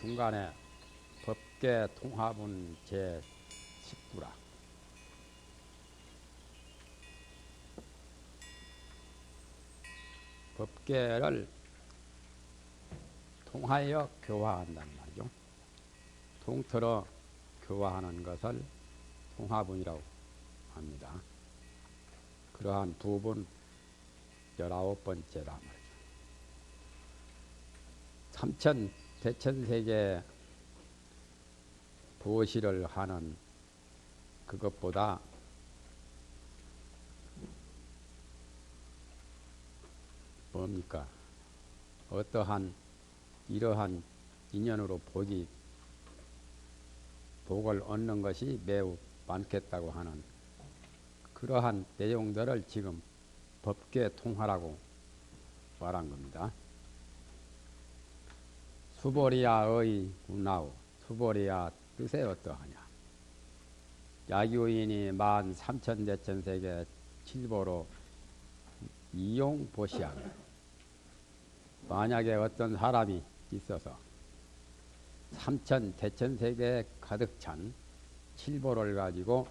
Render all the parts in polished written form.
중간에 법계 통합은 제19라. 법계를 통하여 교화한단 말이죠. 통틀어 교화하는 것을 통합은이라고 합니다. 그러한 부분 19번째라 말이죠. 삼천 대천세계 보시를 하는 그것보다 뭡니까? 어떠한 이러한 인연으로 복을 얻는 것이 매우 많겠다고 하는 그러한 내용들을 지금 법계 통하라고 말한 겁니다. 수보리야의 운하오. 수보리야 뜻에 어떠하냐? 야교인이 13,000대천세계 칠보로 이용보시하며 만약에 어떤 사람이 있어서 3,000대천세계에 가득 찬 칠보를 가지고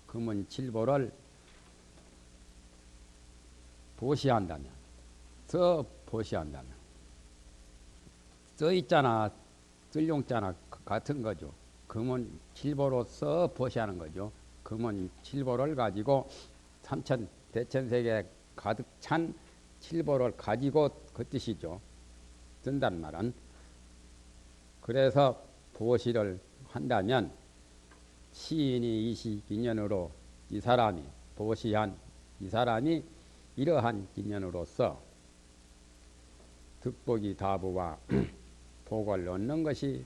금은 칠보를 보시한다면, 보시한다면, 있잖아, 쓸용자나 같은 거죠. 금은 칠보로서 보시하는 거죠. 금은 칠보를 가지고 3,000대천세계에 가득 찬 칠보를 가지고 그 뜻이죠. 쓴단 말은. 그래서 보시를 한다면 시인이 22년으로 이 사람이 보시한 이 사람이 이러한 인연으로서 득복이 다부와 복을 얻는 것이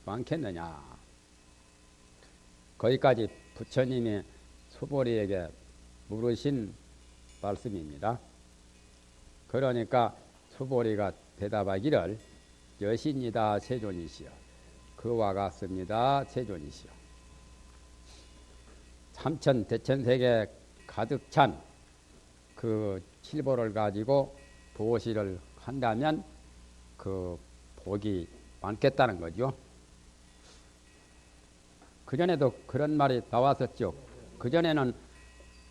많겠느냐. 거기까지 부처님이 수보리에게 물으신 말씀입니다. 그러니까 수보리가 대답하기를 여신이다 세존이시여. 그와 같습니다 세존이시여. 3,000대천세계 가득 찬 그 칠보를 가지고 보시를 한다면 그 복이 많겠다는 거죠. 그전에도 그런 말이 나왔었죠. 그전에는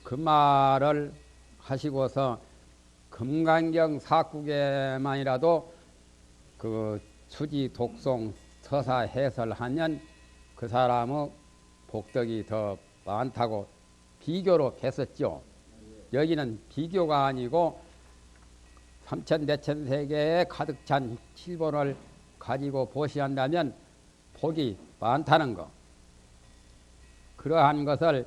그 말을 하시고서 금강경 사국에만이라도 그 수지 독송 서사 해설하면 그 사람의 복덕이 더 많다고 비교로 했었죠. 여기는 비교가 아니고 3,000대천세계에 가득 찬 칠보를 가지고 보시한다면 복이 많다는 거. 그러한 것을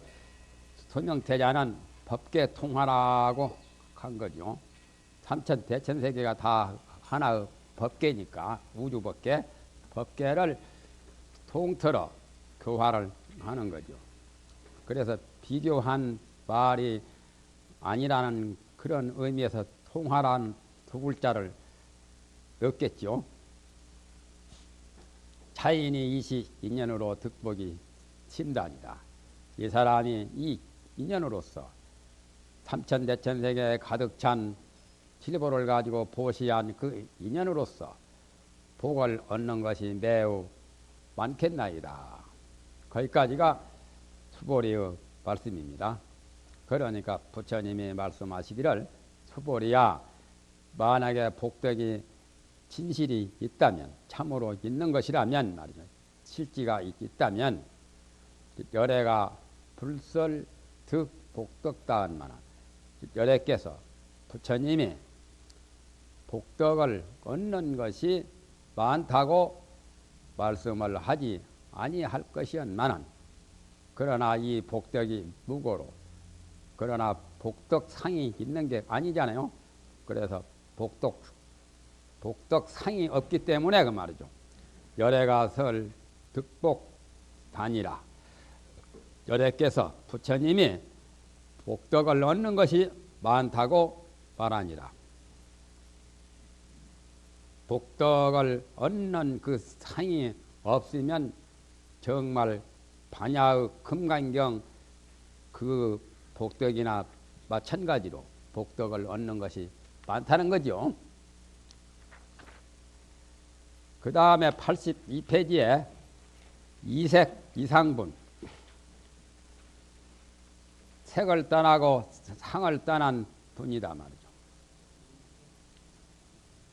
소명태자는 법계 통하라고 한 거죠. 3,000대천세계가 다 하나의 법계니까 우주법계, 법계를 통틀어 교화를 하는 거죠. 그래서 비교한 말이 아니라는 그런 의미에서 통화란 두 글자를 넣겠죠. 차인이 22년으로 득복이 심단이다. 이 사람이 이 인연으로서 3,000대천세계에 가득 찬 칠보를 가지고 보시한 그 인연으로서 복을 얻는 것이 매우 많겠나이다. 거기까지가 수보리의 말씀입니다. 그러니까 부처님이 말씀하시기를 수보리야, 만약에 복덕이 진실이 있다면, 참으로 있는 것이라면 말이죠. 실지가 있다면 열애가 불설 득 복덕다한 만한 열애께서 부처님이 복덕을 얻는 것이 많다고 말씀을 하지 아니할 것이었만은 그러나 이 복덕이 무고로 그러나 복덕상이 있는 게 아니잖아요. 그래서 복덕상이 없기 때문에 그 말이죠. 열애가 설 득복 단이라. 열애께서 부처님이 복덕을 얻는 것이 많다고 말하니라. 복덕을 얻는 그 상이 없으면 정말 반야의 금강경 그 복덕이나 마찬가지로 복덕을 얻는 것이 많다는 거죠. 그 다음에 82페이지에 이색 이상분. 색을 떠나고 상을 떠난 분이다 말이죠.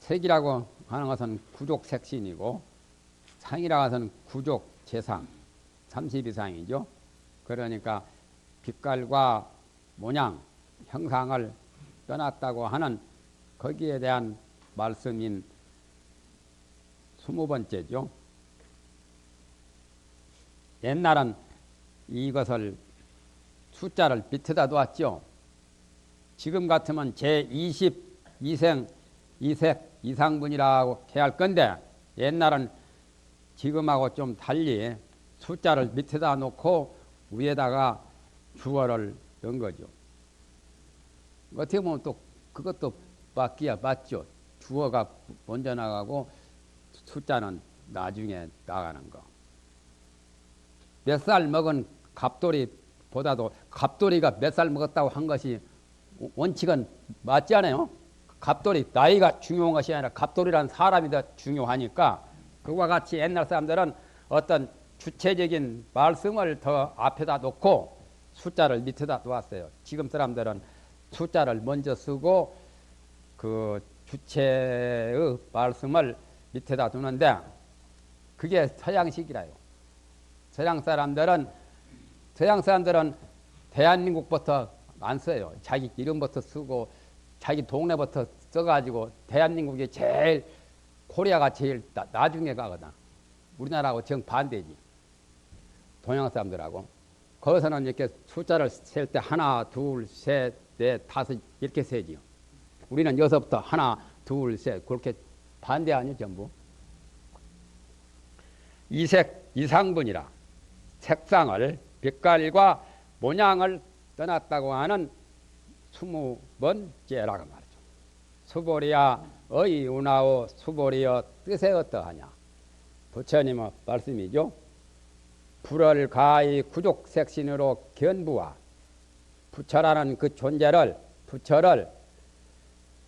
색이라고 하는 것은 구족색신이고 상이라고 하는 구족재상 32상이죠. 그러니까 빛깔과 모양, 형상을 떠났다고 하는 거기에 대한 말씀인 20번째죠. 옛날은 이것을 숫자를 밑에다 놓았죠. 지금 같으면 제22생 이색 이상분이라고 해야 할 건데 옛날은 지금하고 좀 달리 숫자를 밑에다 놓고 위에다가 주어를 넣은 거죠. 어떻게 보면 또 그것도 맞기야 맞죠. 주어가 먼저 나가고 숫자는 나중에 나가는 거. 몇 살 먹은 갑돌이보다도 갑돌이가 몇 살 먹었다고 한 것이 원칙은 맞지 않아요? 갑돌이 나이가 중요한 것이 아니라 갑돌이라는 사람이 더 중요하니까 그와 같이 옛날 사람들은 어떤 주체적인 말씀을 더 앞에다 놓고 숫자를 밑에다 놓았어요. 지금 사람들은 숫자를 먼저 쓰고 그 주체의 말씀을 밑에다 두는데 그게 서양식이라요. 서양 사람들은 대한민국부터 안 써요. 자기 이름부터 쓰고 자기 동네부터 써가지고 대한민국이 제일 코리아가 제일 나중에 가거든. 우리나라하고 정반대지. 동양 사람들하고. 거기서는 이렇게 숫자를 셀 때 하나, 둘, 셋, 넷, 다섯 이렇게 세지요. 우리는 여기서부터 하나, 둘, 셋 그렇게 반대 아니요 전부. 이색 이상분이라 색상을 빛깔과 모양을 떠났다고 하는 20번째라고 말이죠. 수보리야 의운하오 수보리여 뜻에 어떠하냐. 부처님의 말씀이죠. 불을 가히 구족색신으로 견부와 부처라는 그 존재를 부처를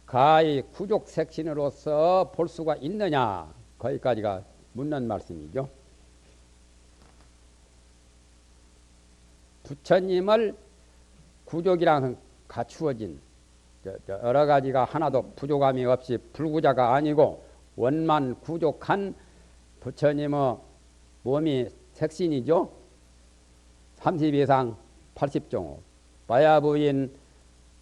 가히 구족색신으로서 볼 수가 있느냐. 거기까지가 묻는 말씀이죠. 부처님을 구족이랑 갖추어진 여러 가지가 하나도 부족함이 없이 불구자가 아니고 원만 구족한 부처님의 몸이 색신이죠. 32상 80종호 마야부인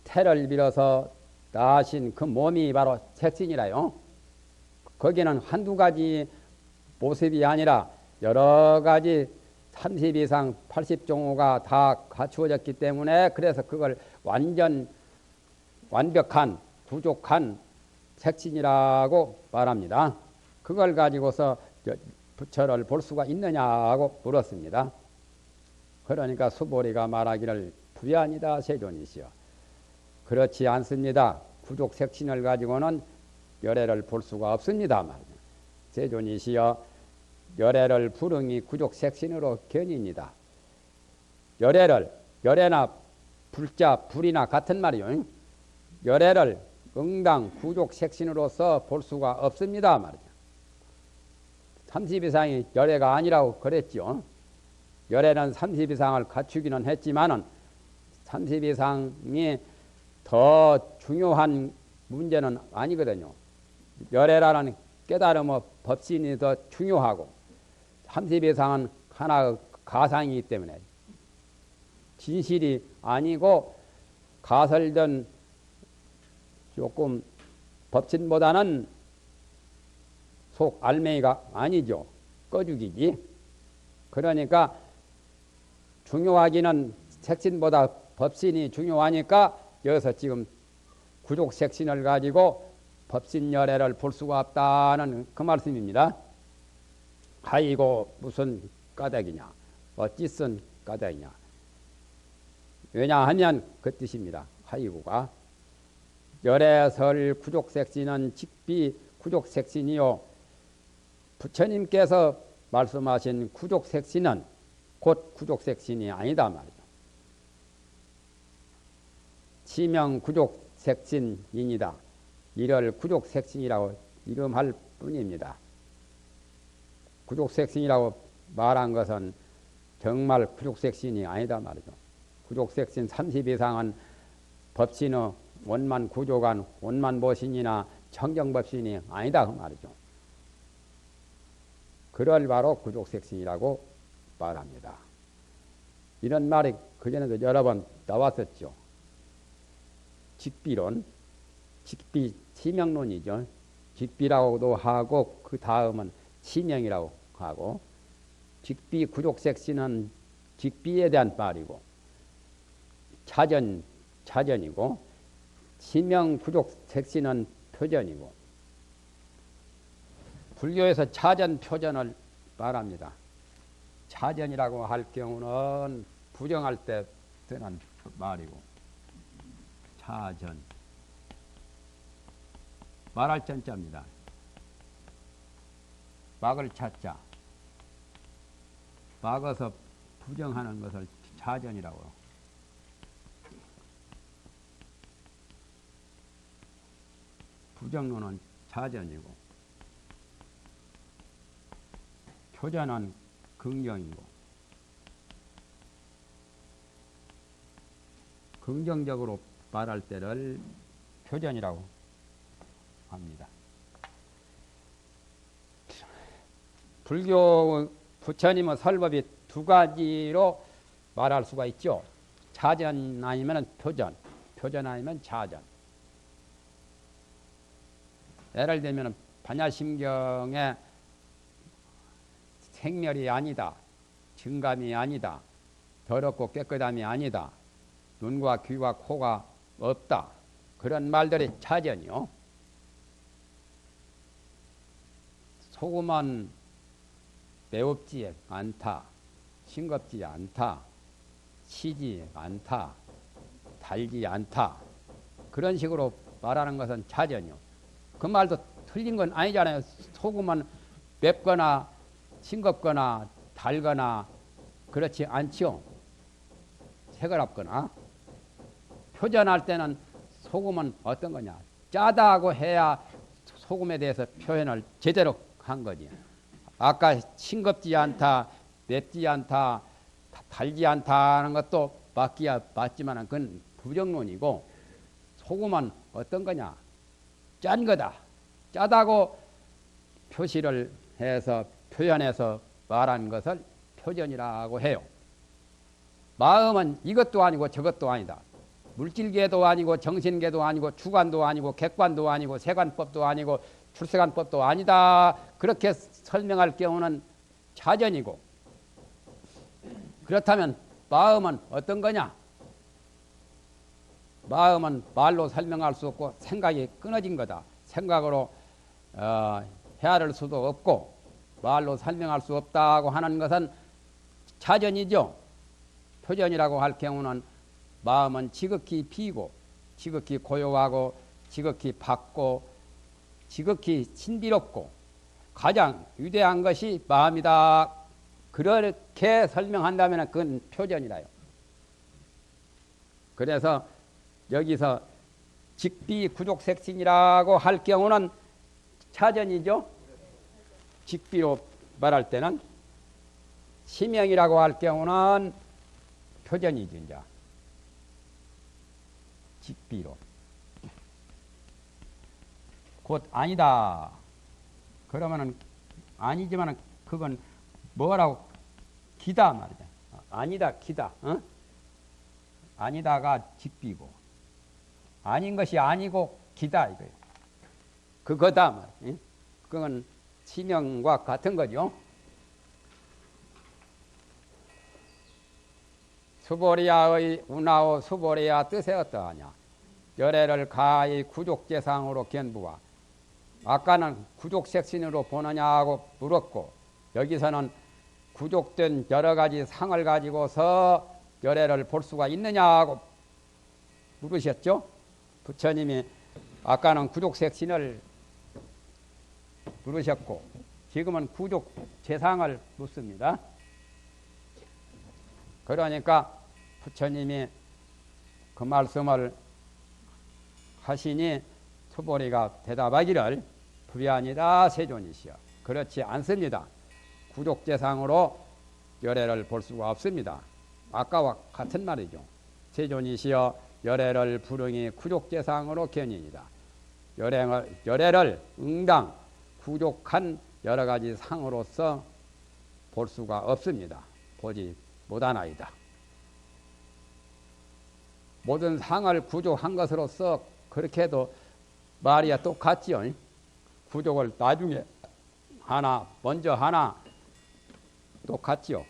태를 빌어서 나신 그 몸이 바로 색신이라요. 거기는 한두 가지 모습이 아니라 여러 가지 32상 80종호가 다 갖추어졌기 때문에 그래서 그걸 완벽한 부족한 색신이라고 말합니다. 그걸 가지고서 부처를 볼 수가 있느냐고 물었습니다. 그러니까 수보리가 말하기를 부야니다 세존이시여. 그렇지 않습니다. 부족 색신을 가지고는 열애를 볼 수가 없습니다. 세존이시여 열애를 불응이 구족 색신으로 견입니다. 열애나 불자 불이나 같은 말이요. 열애를 응당 구족 색신으로서 볼 수가 없습니다. 말이죠. 32상이 열애가 아니라고 그랬죠. 열애는 32상을 갖추기는 했지만은 32상이 더 중요한 문제는 아니거든요. 열애라는 깨달음의 법신이 더 중요하고 32상은 하나의 가상이기 때문에 진실이 아니고 가설된 조금 법신보다는 속 알맹이가 아니죠. 꺼죽이지. 그러니까 중요하기는 색신보다 법신이 중요하니까 여기서 지금 구족 색신을 가지고 법신 열애를 볼 수가 없다는 그 말씀입니다. 아이고 무슨 까닭이냐. 어찌쓴 까닭이냐. 왜냐하면 그 뜻입니다. 아이고가 열애설 구족색신은 직비 구족색신이요. 부처님께서 말씀하신 구족색신은 곧 구족색신이 아니다 말이죠. 치명 구족색신이니다. 이를 구족색신이라고 이름할 뿐입니다. 구족색신이라고 말한 것은 정말 구족색신이 아니다 말이죠. 구족색신 30 이상은 법신의 원만 구조관, 원만 보신이나 청정법신이 아니다 그 말이죠. 그럴 바로 구족색신이라고 말합니다. 이런 말이 그전에도 여러 번 나왔었죠. 직비론, 직비 치명론이죠. 직비라고도 하고 그 다음은 치명이라고 하고, 직비 구족색신은 직비에 대한 말이고 차전이고, 치명 구족색신은 표전이고, 불교에서 차전 표전을 말합니다. 차전이라고 할 경우는 부정할 때 쓰는 말이고, 차전 말할 전자입니다. 막을 차자, 막아서 부정하는 것을 차전이라고. 부정론은 차전이고, 표전은 긍정이고, 긍정적으로 말할 때를 표전이라고 합니다. 불교 부처님의 설법이 두 가지로 말할 수가 있죠. 차전 아니면 표전, 표전 아니면 차전. 예를 들면 반야심경에 생멸이 아니다, 증감이 아니다, 더럽고 깨끗함이 아니다, 눈과 귀와 코가 없다, 그런 말들이 차전이요. 소금은 매웁지 않다, 싱겁지 않다, 시지 않다, 달지 않다, 그런 식으로 말하는 것은 차전이요. 그 말도 틀린 건 아니잖아요. 소금은 맵거나 싱겁거나 달거나 그렇지 않죠. 새거랍거나. 표전할 때는 소금은 어떤 거냐, 짜다고 해야 소금에 대해서 표현을 제대로 한 거지. 아까 싱겁지 않다, 맵지 않다, 달지 않다는 것도 맞기야 맞지만 그건 부정론이고, 소금은 어떤 거냐, 짠 거다, 짜다고 표시를 해서 표현해서 말한 것을 표전이라고 해요. 마음은 이것도 아니고 저것도 아니다. 물질계도 아니고 정신계도 아니고 주관도 아니고 객관도 아니고 세관법도 아니고 출세관법도 아니다. 그렇게 설명할 경우는 차전이고, 그렇다면 마음은 어떤 거냐? 마음은 말로 설명할 수 없고 생각이 끊어진 거다. 생각으로 헤아릴 수도 없고 말로 설명할 수 없다고 하는 것은 차전이죠. 표전이라고 할 경우는 마음은 지극히 비고 지극히 고요하고 지극히 밝고 지극히 신비롭고 가장 위대한 것이 마음이다. 그렇게 설명한다면 그건 표전이라요. 그래서 여기서 직비 구족색신이라고 할 경우는 차전이죠. 직비로 말할 때는. 치명이라고 할 경우는 표전이죠. 이제 직비로. 곧 아니다. 그러면은 아니지만은 그건 뭐라고? 기다 말이야. 아니다, 기다. 어? 아니다가 직비고, 아닌 것이 아니고 기다 이거예요. 그거다 말이야. 그건 치명과 같은 거죠. 수보리야의 운하오 수보리야 뜻이 어떠하냐? 열애를 가히 구족재상으로 견부와. 아까는 구족색신으로 보느냐고 물었고, 여기서는 구족된 여러 가지 상을 가지고서 열애를 볼 수가 있느냐고 물으셨죠? 부처님이 아까는 구족색신을 물으셨고 지금은 구족재상을 묻습니다. 그러니까 부처님이 그 말씀을 하시니 수보리가 대답하기를 불의아니다 세존이시여. 그렇지 않습니다. 구족재상으로 열애를 볼 수가 없습니다. 아까와 같은 말이죠. 세존이시여 열애를 불응이 구족재상으로 견인이다. 열애를 응당 구족한 여러 가지 상으로서 볼 수가 없습니다. 보지 못하나이다. 모든 상을 구족한 것으로서 그렇게 해도 말이야 똑같지요. 구족을 나중에 하나 먼저 하나 똑같지요.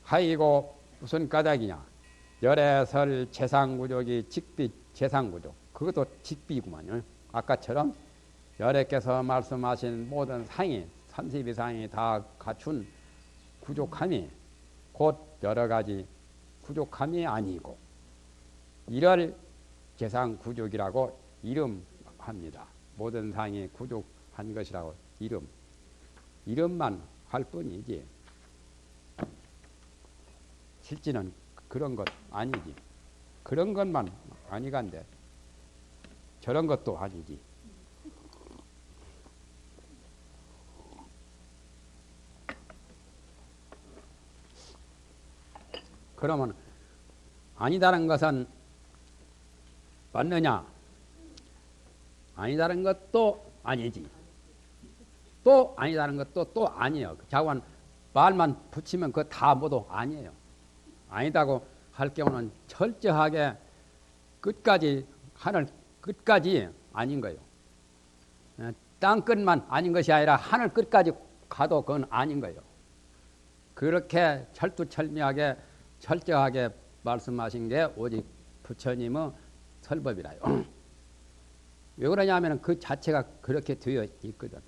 하이고 무슨 까닭이냐. 열애설 재상구족이 직비 재상구족. 그것도 직비구만요. 아까처럼 열애께서 말씀하신 모든 상이 32상이 다 갖춘 구족함이 곧 여러 가지 구족함이 아니고 이럴 재상구족이라고 이름합니다. 모든 상이 구족한 것이라고 이름만 할 뿐이지 실제는 그런 것 아니지. 그런 것만 아니간데 저런 것도 아니지. 그러면 아니다는 것은 맞느냐? 아니다는 것도 아니지. 또 아니다는 것도 또 아니에요. 자관 말만 붙이면 그거 다 모두 아니에요. 아니다고 할 경우는 철저하게 끝까지 하늘 끝까지 아닌 거예요. 땅 끝만 아닌 것이 아니라 하늘 끝까지 가도 그건 아닌 거예요. 그렇게 철두철미하게 철저하게 말씀하신 게 오직 부처님의 설법이라요. 왜 그러냐면 그 자체가 그렇게 되어 있거든.